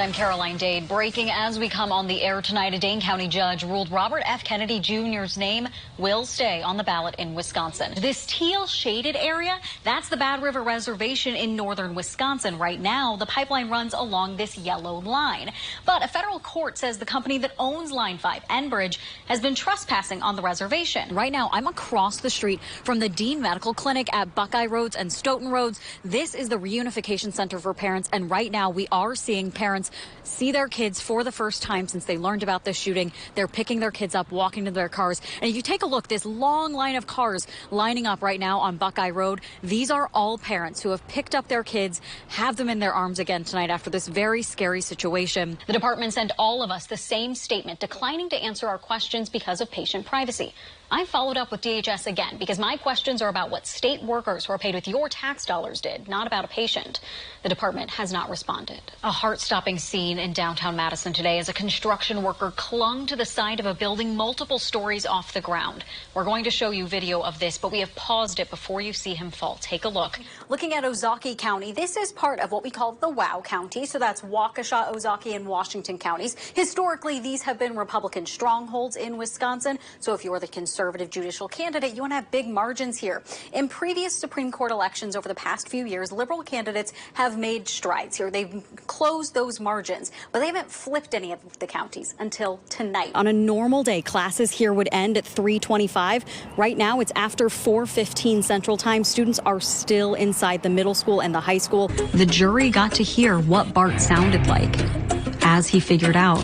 I'm Caroline Dade. Breaking as we come on the air tonight, a Dane County judge ruled Robert F. Kennedy Jr.'s name will stay on the ballot in Wisconsin. This teal shaded area, that's the Bad River Reservation in northern Wisconsin. Right now, the pipeline runs along this yellow line. But a federal court says the company that owns Line 5, Enbridge, has been trespassing on the reservation. Right now, I'm across the street from the Dean Medical Clinic at Buckeye Roads and Stoughton Roads. This is the reunification center for parents, and right now we are seeing parents see their kids for the first time since they learned about this shooting. They're picking their kids up, walking to their cars. And if you take a look, this long line of cars lining up right now on Buckeye Road, these are all parents who have picked up their kids, have them in their arms again tonight after this very scary situation. The department sent all of us the same statement, declining to answer our questions because of patient privacy. I followed up with DHS again because my questions are about what state workers who are paid with your tax dollars did, not about a patient. The department has not responded. A heart-stopping scene in downtown Madison today as a construction worker clung to the side of a building multiple stories off the ground. We're going to show you video of this, but we have paused it before you see him fall. Take a look. Looking at Ozaukee County, this is part of what we call the WOW County, so that's Waukesha, Ozaukee, and Washington counties. Historically, these have been Republican strongholds in Wisconsin, so if you're the conservative judicial candidate, you want to have big margins here. In previous Supreme Court elections over the past few years, liberal candidates have made strides here. They've closed those margins, but they haven't flipped any of the counties until tonight. On a normal day, classes here would end at 3:25. Right now, it's after 4:15 Central Time. Students are still inside the middle school and the high school. The jury got to hear what Bart sounded like as he figured out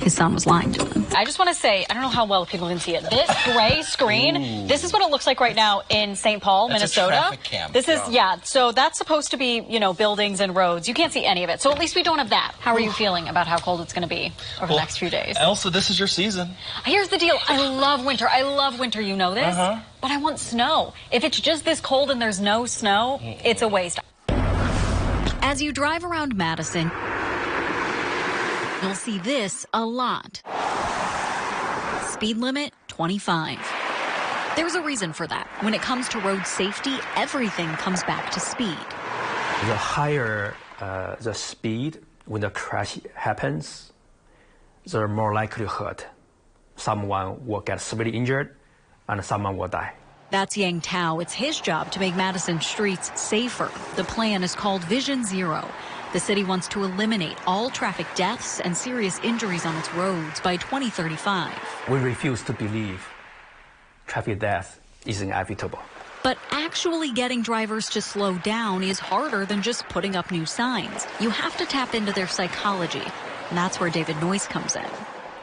his son was lying to him. I just want to say, I don't know how well people can see it. This gray screen, this is what it looks like right now in St. Paul, Minnesota. A traffic cam. This is, so that's supposed to be, buildings and roads. You can't see any of it. So at least we don't have that. How are you feeling about how cold it's going to be over the next few days? Elsa, this is your season. Here's the deal. I love winter. You know this. But I want snow. If it's just this cold and there's no snow, it's a waste. As you drive around Madison, you'll see this a lot. Speed limit, 25. There's a reason for that. When it comes to road safety, everything comes back to speed. The higher the speed when the crash happens, the more likelihood someone will get severely injured and someone will die. That's Yang Tao. It's his job to make Madison streets safer. The plan is called Vision Zero. The city wants to eliminate all traffic deaths and serious injuries on its roads by 2035. We refuse to believe traffic death is inevitable. But actually getting drivers to slow down is harder than just putting up new signs. You have to tap into their psychology, and that's where David Noyce comes in.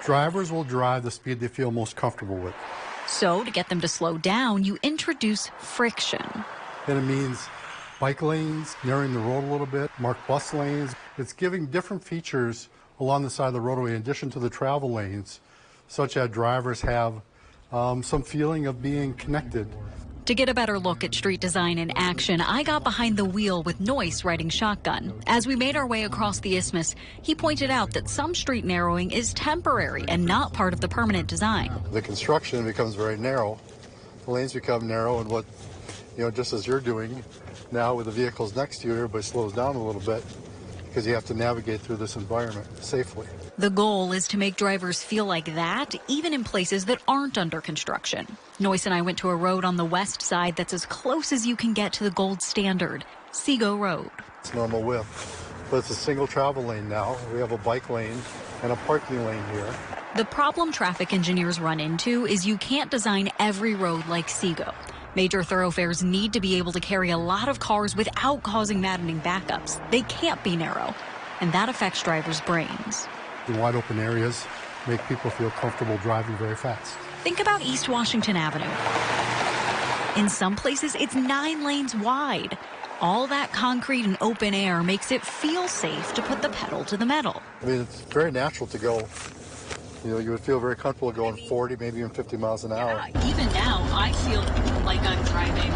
Drivers will drive the speed they feel most comfortable with. So to get them to slow down, you introduce friction. And it means bike lanes, narrowing the road a little bit, marked bus lanes. It's giving different features along the side of the roadway in addition to the travel lanes, such that drivers have some feeling of being connected. To get a better look at street design in action, I got behind the wheel with Noyce riding shotgun. As we made our way across the isthmus, he pointed out that some street narrowing is temporary and not part of the permanent design. The construction becomes very narrow. The lanes become narrow, and what, just as you're doing now with the vehicles next to you, everybody slows down a little bit because you have to navigate through this environment safely. The goal is to make drivers feel like that, even in places that aren't under construction. Noyce and I went to a road on the west side that's as close as you can get to the gold standard, Seago Road. It's normal width, but it's a single travel lane now. We have a bike lane and a parking lane here. The problem traffic engineers run into is you can't design every road like Seago. Major thoroughfares need to be able to carry a lot of cars without causing maddening backups. They can't be narrow, and that affects drivers' brains. In wide open areas, make people feel comfortable driving very fast. Think about East Washington Avenue. In some places, it's 9 lanes wide. All that concrete and open air makes it feel safe to put the pedal to the metal. I mean, it's very natural to go. You would feel very comfortable going 40, maybe even 50 miles an hour. Yeah, even now, I feel like I'm driving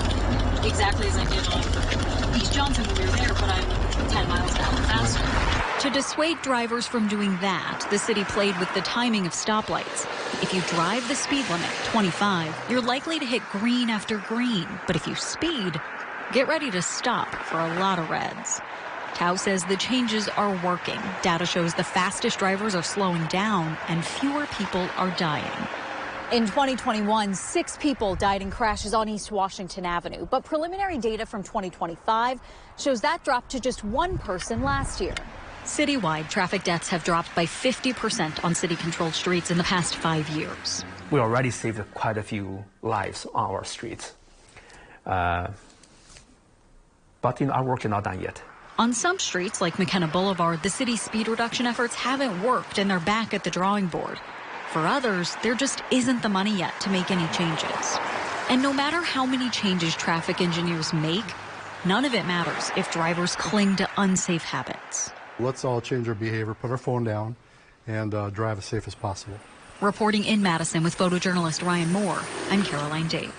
exactly as I did on East Johnson when we were there, but I'm 10 miles an hour faster. Right. To dissuade drivers from doing that, the city played with the timing of stoplights. If you drive the speed limit, 25, you're likely to hit green after green. But if you speed, get ready to stop for a lot of reds. WKOW says the changes are working. Data shows the fastest drivers are slowing down and fewer people are dying. In 2021, 6 people died in crashes on East Washington Avenue, but preliminary data from 2025 shows that dropped to just 1 person last year. Citywide, traffic deaths have dropped by 50% on city-controlled streets in the past 5 years. We already saved quite a few lives on our streets. But our work is not done yet. On some streets, like McKenna Boulevard, the city's speed reduction efforts haven't worked and they're back at the drawing board. For others, there just isn't the money yet to make any changes. And no matter how many changes traffic engineers make, none of it matters if drivers cling to unsafe habits. Let's all change our behavior, put our phone down, and drive as safe as possible. Reporting in Madison with photojournalist Ryan Moore, I'm Caroline Dade.